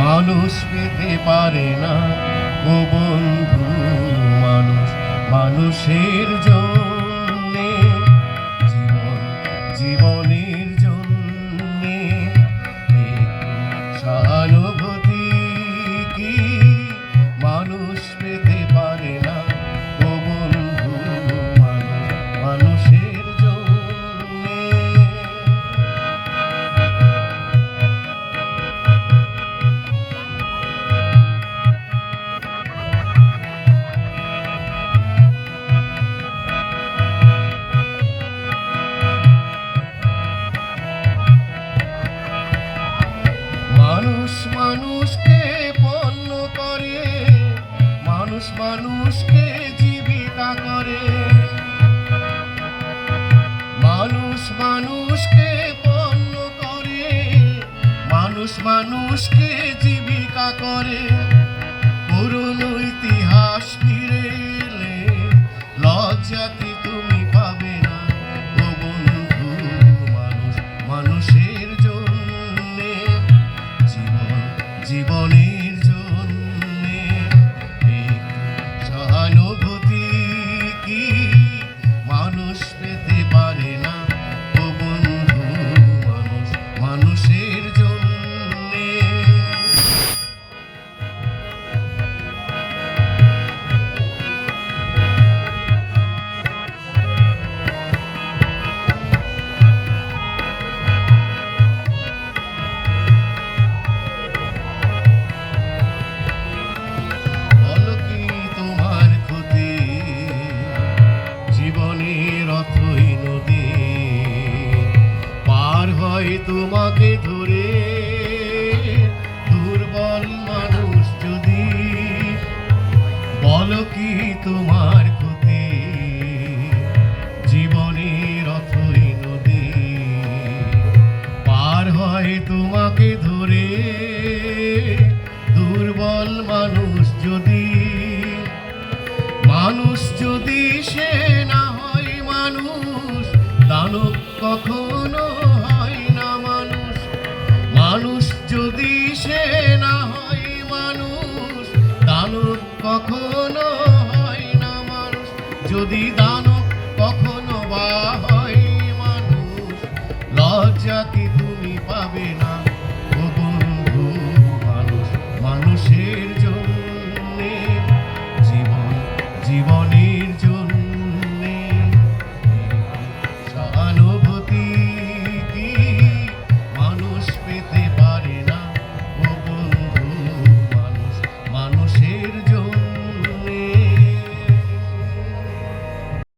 মানুষ পেতে পারে না ও বন্ধু, মানুষ মানুষের জন্যে, জীবন জীবনের জন্যে একটু সহানুভূতি কি মানুষ পেতে পারে না ও বন্ধু, মানুষ মানুষের জন্যে। মানুষ মানুষকে পণ্য করে, মানুষ মানুষকে জীবিকা করে, মানুষ মানুষকে পণ্য করে, মানুষ মানুষকে জীবিকা করে। পুরনো ইতিহাস ফিরে এলে লজ্জা কি তুমি পাবে না ও বন্ধু, মানুষ মানুষের জন্যে, জীবন জীবনের জন্যে একটু সহানুভূতি কি মানুষ পেতে পারে না ও বন্ধু, মানুষ মানুষের জন্যে। জীবনের অথই নদী পার হয় তোমাকে ধরে, দুর্বল মানুষ যদি, বলো কি তোমার ক্ষতি? জীবনের অথই নদী পার হয় তোমাকে ধরে, দুর্বল মানুষ যদি, মানুষ যদি সে না হয় মানুষ, দানব কখনো হয় না মানুষ, মানুষ যদি সে না হয় মানুষ, দানব কখনো হয় না মানুষ, যদি দানব